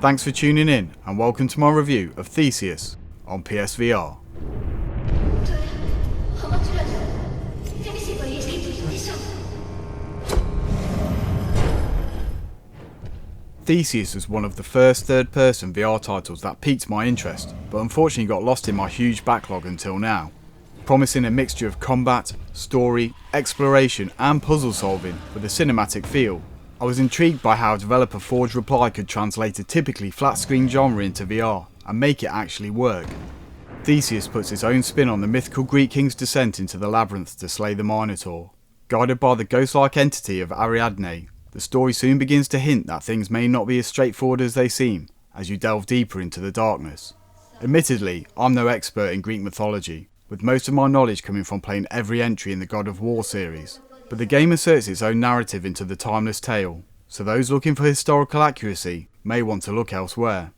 Thanks for tuning in and welcome to my review of Theseus on PSVR. Theseus was one of the first third-person VR titles that piqued my interest, but unfortunately got lost in my huge backlog until now. Promising a mixture of combat, story, exploration and puzzle solving with a cinematic feel, I was intrigued by how developer Forge Reply could translate a typically flat-screen genre into VR and make it actually work. Theseus puts its own spin on the mythical Greek king's descent into the labyrinth to slay the Minotaur. Guided by the ghost-like entity of Ariadne, the story soon begins to hint that things may not be as straightforward as they seem as you delve deeper into the darkness. Admittedly, I'm no expert in Greek mythology, with most of my knowledge coming from playing every entry in the God of War series, but the game asserts its own narrative into the timeless tale, so those looking for historical accuracy may want to look elsewhere.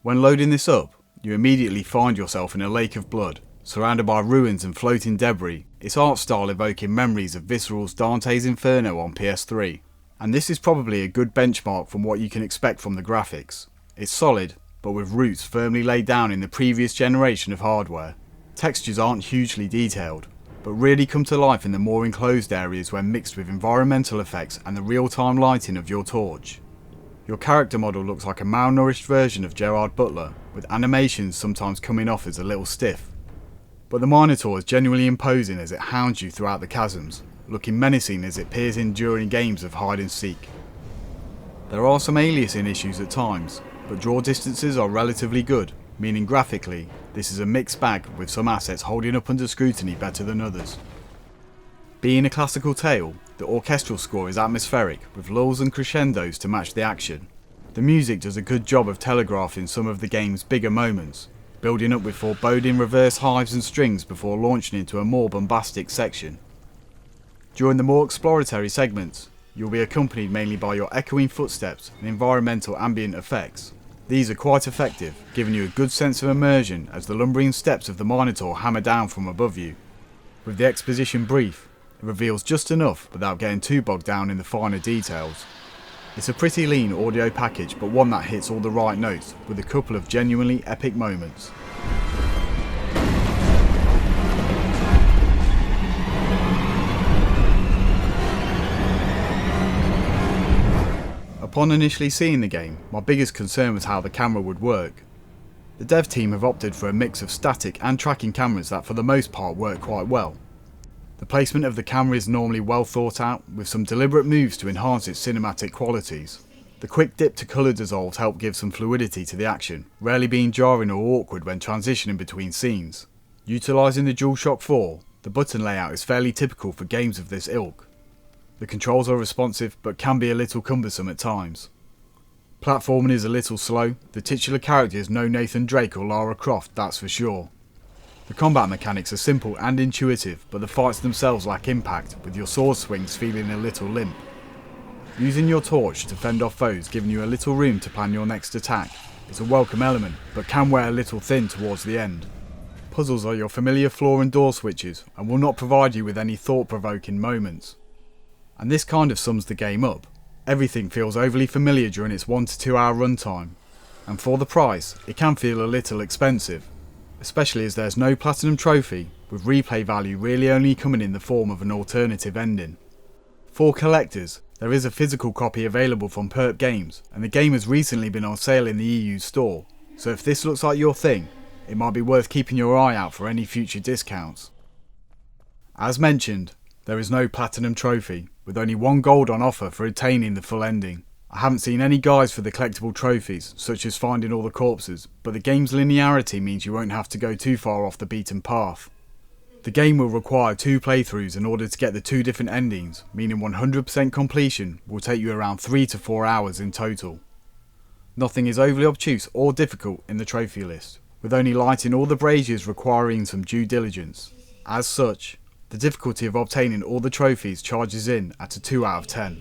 When loading this up, you immediately find yourself in a lake of blood, surrounded by ruins and floating debris, its art style evoking memories of Visceral's Dante's Inferno on PS3. And this is probably a good benchmark from what you can expect from the graphics. It's solid, but with roots firmly laid down in the previous generation of hardware. Textures aren't hugely detailed, but really come to life in the more enclosed areas when mixed with environmental effects and the real-time lighting of your torch. Your character model looks like a malnourished version of Gerard Butler, with animations sometimes coming off as a little stiff. But the Minotaur is genuinely imposing as it hounds you throughout the chasms, looking menacing as it peers in during games of hide and seek. There are some aliasing issues at times, but draw distances are relatively good, meaning graphically, this is a mixed bag with some assets holding up under scrutiny better than others. Being a classical tale, the orchestral score is atmospheric with lulls and crescendos to match the action. The music does a good job of telegraphing some of the game's bigger moments, building up with foreboding reverse hives and strings before launching into a more bombastic section. During the more exploratory segments, you'll be accompanied mainly by your echoing footsteps and environmental ambient effects. These are quite effective, giving you a good sense of immersion as the lumbering steps of the Minotaur hammer down from above you. With the exposition brief, it reveals just enough without getting too bogged down in the finer details. It's a pretty lean audio package, but one that hits all the right notes with a couple of genuinely epic moments. Upon initially seeing the game, my biggest concern was how the camera would work. The dev team have opted for a mix of static and tracking cameras that for the most part work quite well. The placement of the camera is normally well thought out, with some deliberate moves to enhance its cinematic qualities. The quick dip to colour dissolves help give some fluidity to the action, rarely being jarring or awkward when transitioning between scenes. Utilising the DualShock 4, the button layout is fairly typical for games of this ilk. The controls are responsive but can be a little cumbersome at times. Platforming is a little slow, the titular character is no Nathan Drake or Lara Croft, that's for sure. The combat mechanics are simple and intuitive, but the fights themselves lack impact, with your sword swings feeling a little limp. Using your torch to fend off foes giving you a little room to plan your next attack is a welcome element, but can wear a little thin towards the end. Puzzles are your familiar floor and door switches and will not provide you with any thought-provoking moments. And this kind of sums the game up. Everything feels overly familiar during its 1 to 2 hour runtime, and for the price it can feel a little expensive, especially as there's no platinum trophy, with replay value really only coming in the form of an alternative ending. For collectors, there is a physical copy available from Perp Games, and the game has recently been on sale in the EU store, so if this looks like your thing, it might be worth keeping your eye out for any future discounts. As mentioned, there is no platinum trophy, with only 1 gold on offer for attaining the full ending. I haven't seen any guides for the collectible trophies, such as finding all the corpses, but the game's linearity means you won't have to go too far off the beaten path. The game will require 2 playthroughs in order to get the 2 different endings, meaning 100% completion will take you around 3 to 4 hours in total. Nothing is overly obtuse or difficult in the trophy list, with only lighting all the braziers requiring some due diligence. As such, the difficulty of obtaining all the trophies charges in at a 2 out of 10.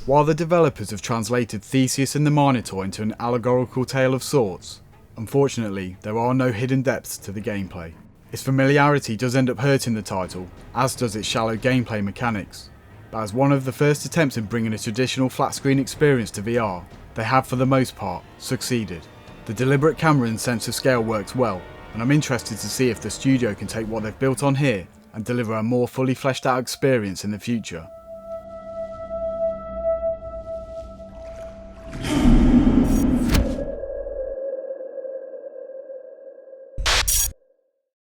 While the developers have translated Theseus and the Minotaur into an allegorical tale of sorts, unfortunately there are no hidden depths to the gameplay. Its familiarity does end up hurting the title, as does its shallow gameplay mechanics. but as one of the first attempts in bringing a traditional flat screen experience to VR, they have for the most part succeeded. The deliberate camera and sense of scale works well, and I'm interested to see if the studio can take what they've built on here and deliver a more fully fleshed out experience in the future.